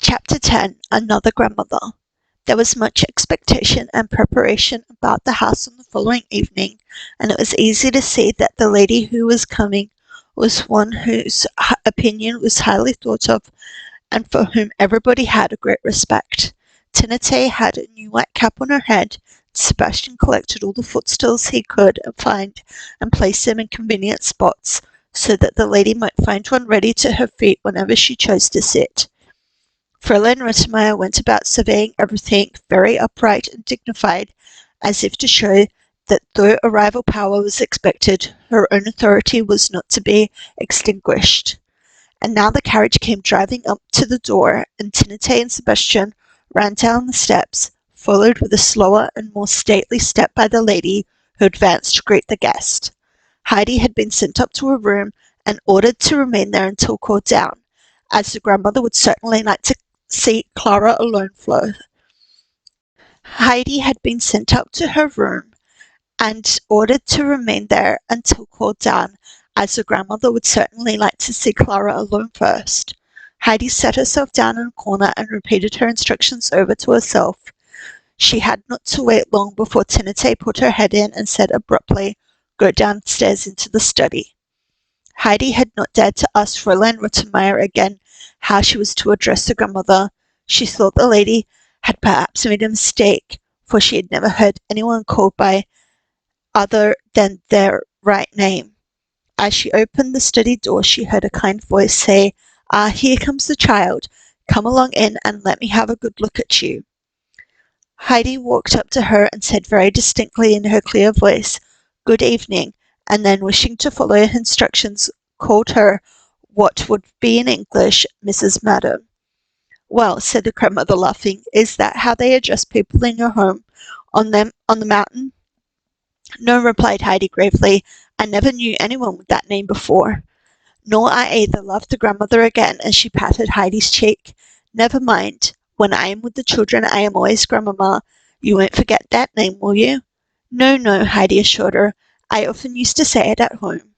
Chapter 10. Another Grandmother. There was much expectation and preparation about the house on the following evening, and it was easy to see that the lady who was coming was one whose opinion was highly thought of and for whom everybody had a great respect. Tinete had a new white cap on her head. Sebastian collected all the footstools he could find and placed them in convenient spots, so that the lady might find one ready to her feet whenever she chose to sit. Fräulein Rottenmeier went about surveying everything very upright and dignified, as if to show that though a rival power was expected, her own authority was not to be extinguished. And now the carriage came driving up to the door, and Tinete and Sebastian ran down the steps, followed with a slower and more stately step by the lady, who advanced to greet the guest. Heidi had been sent up to her room and ordered to remain there until called down, as the grandmother would certainly like to see Clara alone flow. Heidi had been sent up to her room and ordered to remain there until called down, as the grandmother would certainly like to see Clara alone first. Heidi sat herself down in a corner and repeated her instructions over to herself. She had not to wait long before Tinete put her head in and said abruptly, "Go downstairs into the study." Heidi had not dared to ask Fräulein Rottenmeier again how she was to address the grandmother. She thought the lady had perhaps made a mistake, for she had never heard anyone called by other than their right name. As she opened the study door, she heard a kind voice say, "Ah, here comes the child. Come along in and let me have a good look at you." Heidi walked up to her and said very distinctly in her clear voice, "Good evening," and then, wishing to follow her instructions, called her what would be in English Mrs. Madam. "Well," said the grandmother, laughing, "is that how they address people in your home on the mountain?" "No," replied Heidi gravely. "I never knew anyone with that name before." "Nor I either," laughed the grandmother again, as she patted Heidi's cheek. "Never mind. When I am with the children I am always grandmamma. You won't forget that name, will you?" "No, no," Heidi assured her. "I often used to say it at home."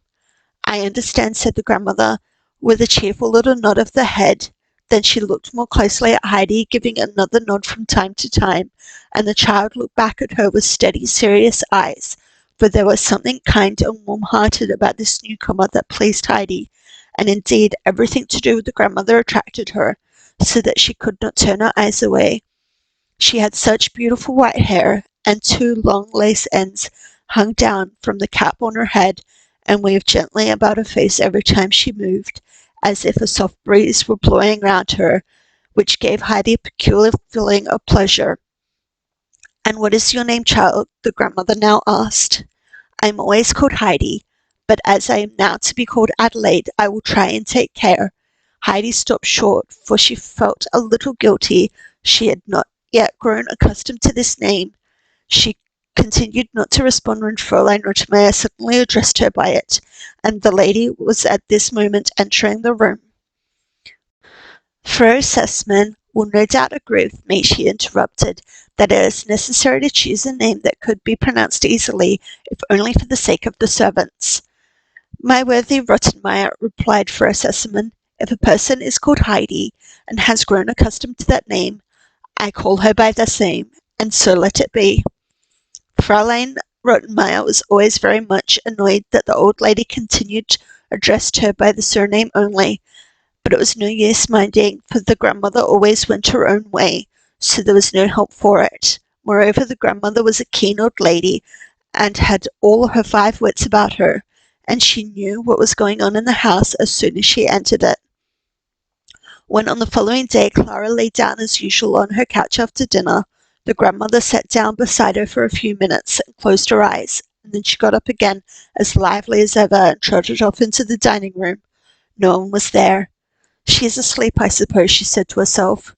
"I understand," said the grandmother, with a cheerful little nod of the head. Then she looked more closely at Heidi, giving another nod from time to time, and the child looked back at her with steady, serious eyes, for there was something kind and warm-hearted about this newcomer that pleased Heidi, and indeed everything to do with the grandmother attracted her, so that she could not turn her eyes away. She had such beautiful white hair, and two long lace ends hung down from the cap on her head and waved gently about her face every time she moved, as if a soft breeze were blowing round her, which gave Heidi a peculiar feeling of pleasure. "And what is your name, child?" the grandmother now asked. "I am always called Heidi, but as I am now to be called Adelaide, I will try and take care." Heidi stopped short, for she felt a little guilty. She had not yet grown accustomed to this name. She continued not to respond when Fräulein Rottenmeier suddenly addressed her by it, and the lady was at this moment entering the room. "Frau Sussman will no doubt agree with me," she interrupted, "that it is necessary to choose a name that could be pronounced easily, if only for the sake of the servants." "My worthy Rottenmeier," replied Frau Sussman, "if a person is called Heidi, and has grown accustomed to that name, I call her by the same, and so let it be." Fräulein Rottenmeier was always very much annoyed that the old lady continued to address her by the surname only, but it was no use minding, for the grandmother always went her own way, so there was no help for it. Moreover, the grandmother was a keen old lady, and had all her 5 wits about her, and she knew what was going on in the house as soon as she entered it. When on the following day Clara lay down as usual on her couch after dinner, the grandmother sat down beside her for a few minutes and closed her eyes, and then she got up again as lively as ever and trotted off into the dining room. No one was there. "She is asleep, I suppose," she said to herself,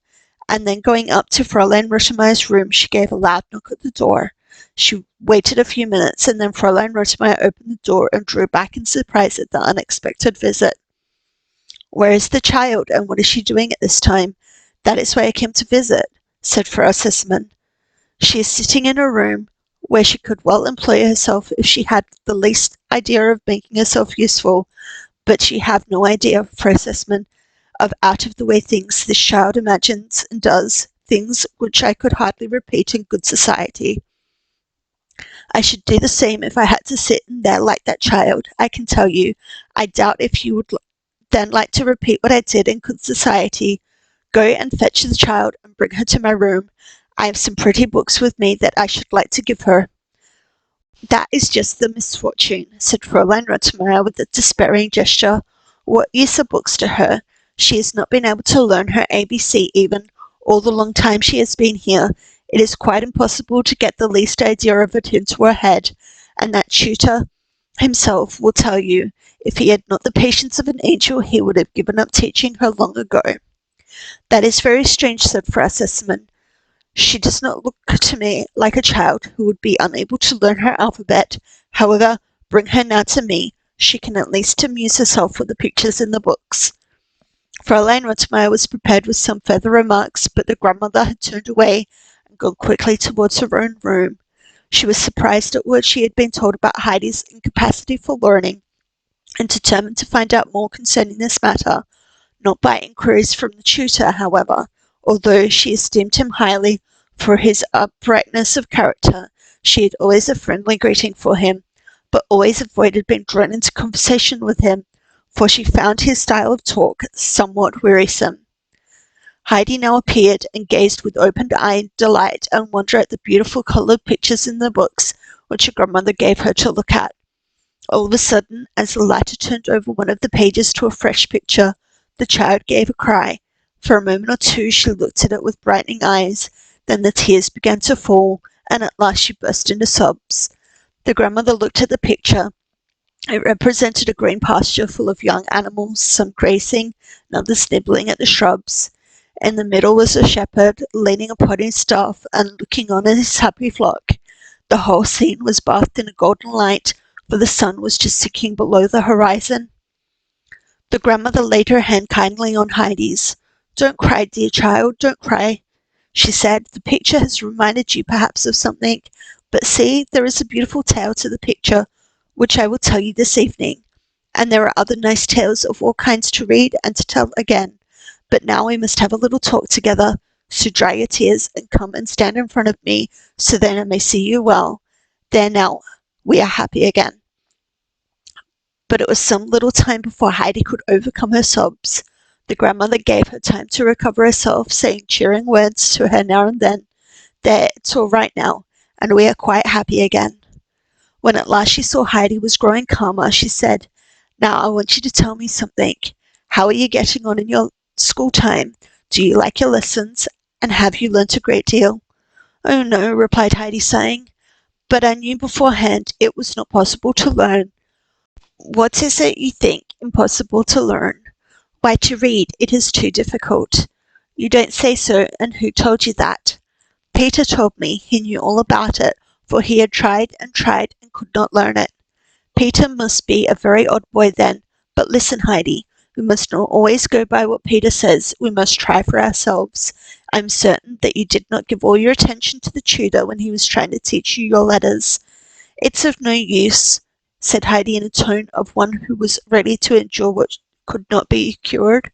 and then going up to Fräulein Rottenmeier's room, she gave a loud knock at the door. She waited a few minutes, and then Fräulein Rottenmeier opened the door and drew back in surprise at the unexpected visit. "Where is the child, and what is she doing at this time? That is why I came to visit," said Frau Sussman. "She is sitting in her room, where she could well employ herself if she had the least idea of making herself useful, but she have no idea, Frau Sussman, of out-of-the-way things this child imagines and does, things which I could hardly repeat in good society. I should do the same if I had to sit in there like that child, I can tell you. I doubt if you would then like to repeat what I did in good society. Go and fetch the child and bring her to my room. I have some pretty books with me that I should like to give her. That is just the misfortune, said Fräulein Rottenmeier with a despairing gesture. What use are books to her? She has not been able to learn her ABC even, all the long time she has been here. It is quite impossible to get the least idea of it into her head, and that tutor himself will tell you, if he had not the patience of an angel, he would have given up teaching her long ago. That is very strange, said Frau Sesselmann. She does not look to me like a child who would be unable to learn her alphabet. However, bring her now to me. She can at least amuse herself with the pictures in the books. Fräulein Rottenmeier was prepared with some further remarks, but the grandmother had turned away and gone quickly towards her own room. She was surprised at what she had been told about Heidi's incapacity for learning, and determined to find out more concerning this matter, not by inquiries from the tutor, however. Although she esteemed him highly for his uprightness of character, she had always a friendly greeting for him, but always avoided being drawn into conversation with him, for she found his style of talk somewhat wearisome. Heidi now appeared and gazed with open-eyed delight and wonder at the beautiful coloured pictures in the books which her grandmother gave her to look at. All of a sudden, as the latter turned over one of the pages to a fresh picture, the child gave a cry. For a moment or two she looked at it with brightening eyes, then the tears began to fall, and at last she burst into sobs. The grandmother looked at the picture. It represented a green pasture full of young animals, some grazing and others nibbling at the shrubs. In the middle was a shepherd, leaning upon his staff and looking on at his happy flock. The whole scene was bathed in a golden light, for the sun was just sinking below the horizon. The grandmother laid her hand kindly on Heidi's. Don't cry, dear child, don't cry, she said. The picture has reminded you perhaps of something, but see, there is a beautiful tale to the picture, which I will tell you this evening, and there are other nice tales of all kinds to read and to tell again. But now we must have a little talk together, so dry your tears and come and stand in front of me, so that I may see you well. There now, we are happy again. But it was some little time before Heidi could overcome her sobs. The grandmother gave her time to recover herself, saying cheering words to her now and then. There, it's all right now, and we are quite happy again. When at last she saw Heidi was growing calmer, she said, Now I want you to tell me something. How are you getting on in your school time? Do you like your lessons? And have you learnt a great deal? Oh no, replied Heidi, sighing. But I knew beforehand it was not possible to learn. What is it you think impossible to learn? Why, to read, it is too difficult. You don't say so, and who told you that? Peter told me he knew all about it, for he had tried and could not learn it. Peter must be a very odd boy then. But listen, Heidi, we must not always go by what Peter says. We must try for ourselves. I'm certain that you did not give all your attention to the tutor when he was trying to teach you your letters. It's of no use, said Heidi in a tone of one who was ready to endure what could not be cured.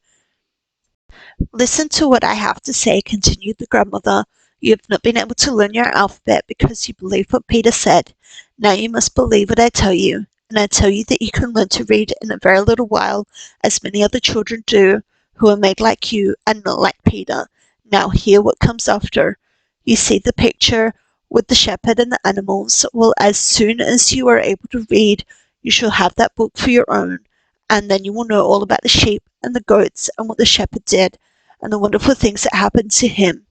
Listen to what I have to say, continued the grandmother. You have not been able to learn your alphabet because you believe what Peter said. Now you must believe what I tell you, and I tell you that you can learn to read in a very little while, as many other children do, who are made like you and not like Peter. Now hear what comes after. You see the picture with the shepherd and the animals. Well, as soon as you are able to read, you shall have that book for your own, and then you will know all about the sheep and the goats and what the shepherd did, and the wonderful things that happened to him,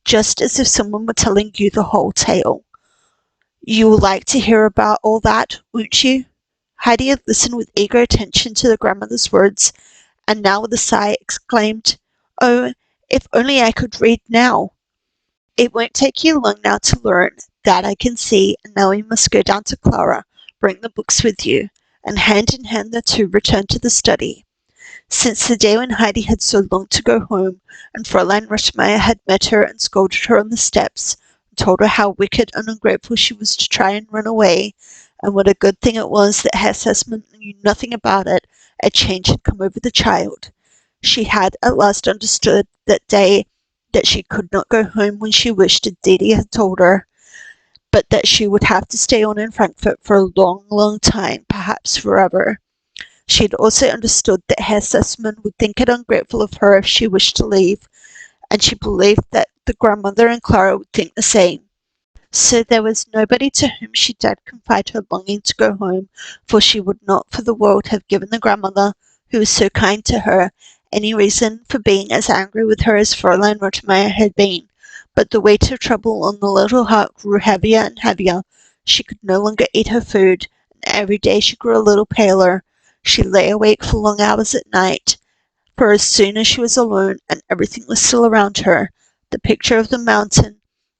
just as if someone were telling you the whole tale. You will like to hear about all that, won't you? Heidi had listened with eager attention to the grandmother's words, and now with a sigh exclaimed, Oh, if only I could read now! It won't take you long now to learn, that I can see, and now we must go down to Clara, bring the books with you, and hand in hand the two returned to the study. Since the day when Heidi had so longed to go home, and Fräulein Rottenmeier had met her and scolded her on the steps, and told her how wicked and ungrateful she was to try and run away, and what a good thing it was that Herr Sesselmann knew nothing about it, a change had come over the child. She had at last understood that day that she could not go home when she wished, as Didi had told her, but that she would have to stay on in Frankfurt for a long, long time, perhaps forever. She had also understood that Herr Sussman would think it ungrateful of her if she wished to leave, and she believed that the grandmother and Clara would think the same. So there was nobody to whom she dared confide her longing to go home, for she would not for the world have given the grandmother, who was so kind to her, any reason for being as angry with her as Fräulein Rottenmeier had been. But the weight of trouble on the little heart grew heavier and heavier. She could no longer eat her food, and every day she grew a little paler. She lay awake for long hours at night, for as soon as she was alone and everything was still around her, the picture of the mountain,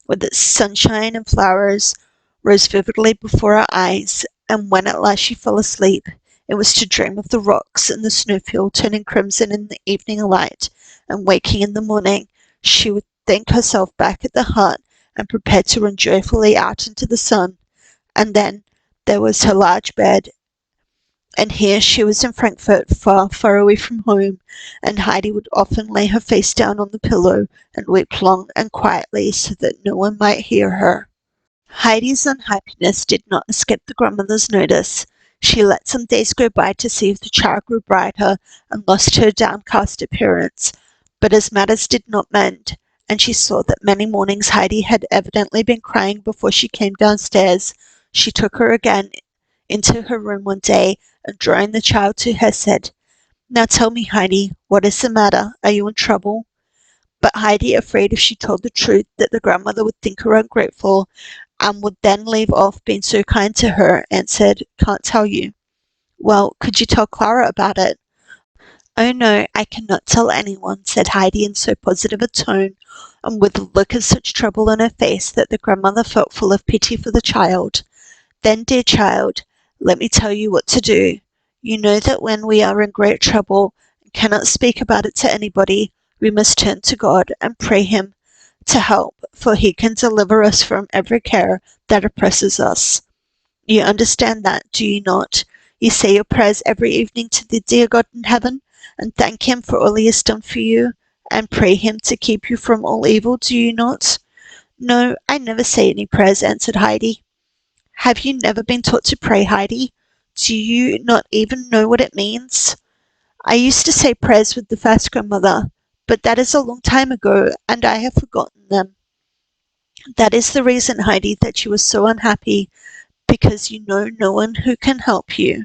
with its sunshine and flowers, rose vividly before her eyes, and when at last she fell asleep, it was to dream of the rocks and the snowfield turning crimson in the evening light, and waking in the morning, she would think herself back at the hut and prepared to run joyfully out into the sun. And then there was her large bed, and here she was in Frankfurt, far, far away from home, and Heidi would often lay her face down on the pillow and weep long and quietly so that no one might hear her. Heidi's unhappiness did not escape the grandmother's notice. She let some days go by to see if the child grew brighter and lost her downcast appearance, but as matters did not mend, and she saw that many mornings Heidi had evidently been crying before she came downstairs, she took her again into her room one day, and drawing the child to her, said, "Now tell me, Heidi, what is the matter? Are you in trouble?" But Heidi, afraid if she told the truth that the grandmother would think her ungrateful, and would then leave off being so kind to her, answered, "Can't tell you." "Well, could you tell Clara about it?" "Oh no, I cannot tell anyone," said Heidi in so positive a tone, and with a look of such trouble on her face, that the grandmother felt full of pity for the child. "Then, dear child, let me tell you what to do. You know that when we are in great trouble, and cannot speak about it to anybody, we must turn to God and pray Him to help, for He can deliver us from every care that oppresses us. You understand that, do you not? You say your prayers every evening to the dear God in heaven, and thank Him for all He has done for you, and pray Him to keep you from all evil, do you not?" "No, I never say any prayers," answered Heidi. "Have you never been taught to pray, Heidi? Do you not even know what it means?" "I used to say prayers with the first grandmother, but that is a long time ago, and I have forgotten them." "That is the reason, Heidi, that you are so unhappy, because you know no one who can help you.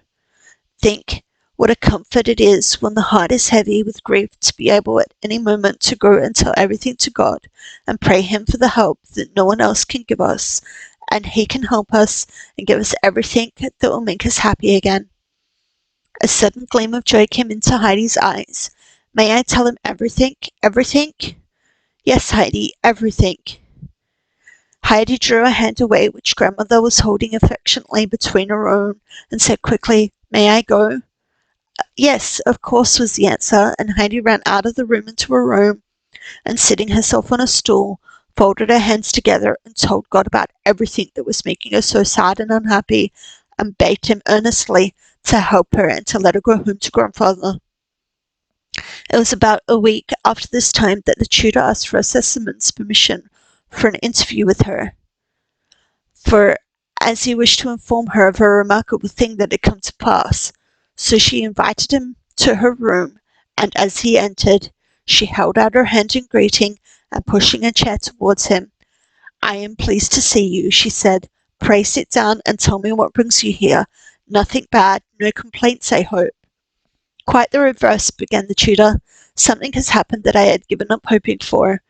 Think what a comfort it is when the heart is heavy with grief to be able at any moment to go and tell everything to God, and pray Him for the help that no one else can give us, and He can help us and give us everything that will make us happy again." A sudden gleam of joy came into Heidi's eyes. "May I tell him everything? Everything?" "Yes, Heidi, everything." Heidi drew her hand away, which grandmother was holding affectionately between her own, and said quickly, "May I go?" "Yes, of course," was the answer, and Heidi ran out of the room into her room, and sitting herself on a stool, folded her hands together and told God about everything that was making her so sad and unhappy, and begged Him earnestly to help her and to let her go home to grandfather. It was about a week after this time that the tutor asked for Sesamen's permission for an interview with her, for as he wished to inform her of a remarkable thing that had come to pass. So she invited him to her room, and as he entered, she held out her hand in greeting, and pushing a chair towards him, "I am pleased to see you," she said. "Pray sit down and tell me what brings you here. Nothing bad, no complaints, I hope." "Quite the reverse," began the tutor. "Something has happened that I had given up hoping for,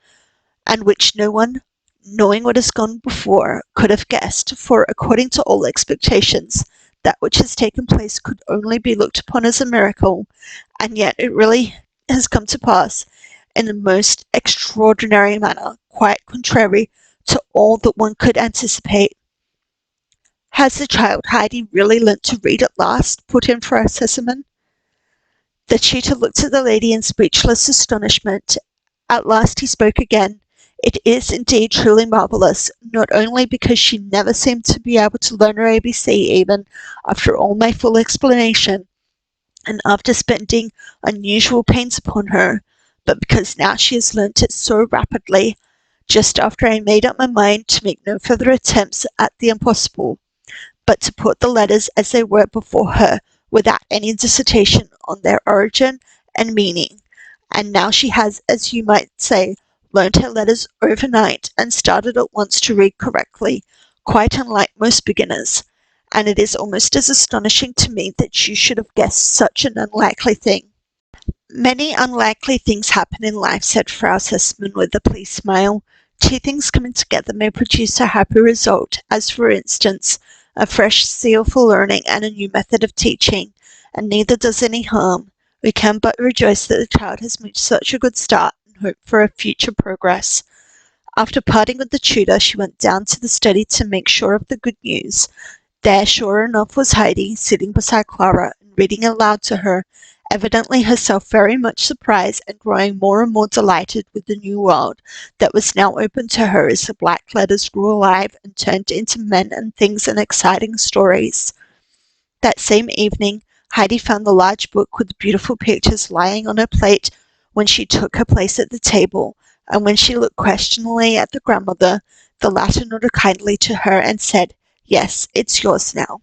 and which no one, knowing what has gone before, could have guessed, for, according to all expectations, that which has taken place could only be looked upon as a miracle, and yet it really has come to pass in a most extraordinary manner, quite contrary to all that one could anticipate." "Has the child Heidi really learnt to read at last?" put in Frau Sesemann. The tutor looked at the lady in speechless astonishment. At last he spoke again. "It is indeed truly marvellous, not only because she never seemed to be able to learn her ABC even after all my full explanation, and after spending unusual pains upon her, but because now she has learnt it so rapidly, just after I made up my mind to make no further attempts at the impossible, but to put the letters as they were before her without any dissertation on their origin and meaning. And now she has, as you might say, learnt her letters overnight and started at once to read correctly, quite unlike most beginners. And it is almost as astonishing to me that you should have guessed such an unlikely thing. Many unlikely things happen in life, said Frau Sussman with a pleased smile. Two things coming together may produce a happy result, as for instance, a fresh zeal for learning and a new method of teaching, and neither does any harm. We can but rejoice that the child has made such a good start and hope for a future progress. After parting with the tutor, she went down to the study to make sure of the good news. There, sure enough, was Heidi, sitting beside Clara and reading aloud to her, evidently herself very much surprised and growing more and more delighted with the new world that was now open to her as the black letters grew alive and turned into men and things and exciting stories. That same evening, Heidi found the large book with the beautiful pictures lying on her plate when she took her place at the table, and when she looked questioningly at the grandmother, the latter nodded kindly to her and said, "Yes, it's yours now."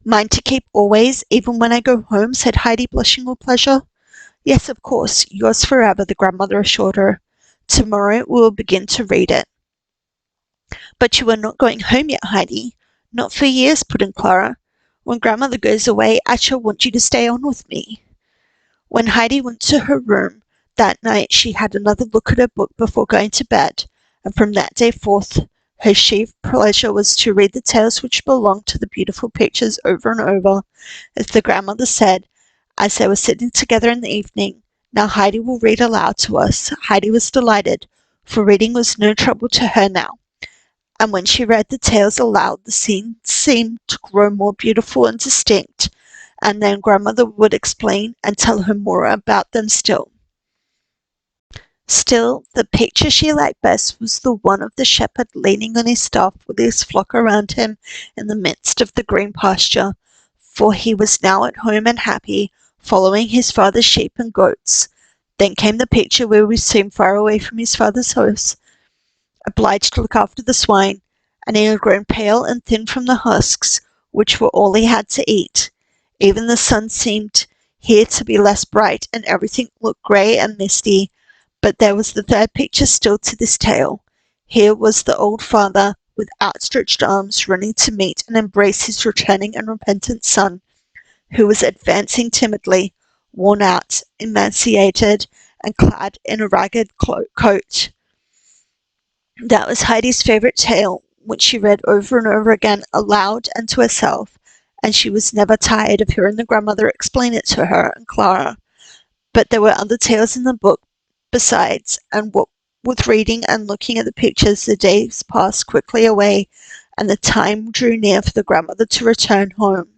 "Mine to keep always, even when I go home?" said Heidi, blushing with pleasure. "Yes, of course, yours forever," the grandmother assured her. "Tomorrow we will begin to read it." "But you are not going home yet, Heidi." "Not for years," put in Clara. "When grandmother goes away, I shall want you to stay on with me." When Heidi went to her room that night, she had another look at her book before going to bed, and from that day forth her chief pleasure was to read the tales which belonged to the beautiful pictures over and over, as the grandmother said, as they were sitting together in the evening. "Now Heidi will read aloud to us." Heidi was delighted, for reading was no trouble to her now, and when she read the tales aloud the scenes seemed to grow more beautiful and distinct, and then grandmother would explain and tell her more about them still. Still, the picture she liked best was the one of the shepherd leaning on his staff with his flock around him in the midst of the green pasture, for he was now at home and happy, following his father's sheep and goats. Then came the picture where he seemed far away from his father's house, obliged to look after the swine, and he had grown pale and thin from the husks, which were all he had to eat. Even the sun seemed here to be less bright, and everything looked grey and misty. But there was the third picture still to this tale. Here was the old father, with outstretched arms, running to meet and embrace his returning and repentant son, who was advancing timidly, worn out, emaciated, and clad in a ragged coat. That was Heidi's favourite tale, which she read over and over again aloud and to herself, and she was never tired of hearing the grandmother explain it to her and Clara. But there were other tales in the book besides, and what with reading and looking at the pictures, the days passed quickly away, and the time drew near for the grandmother to return home.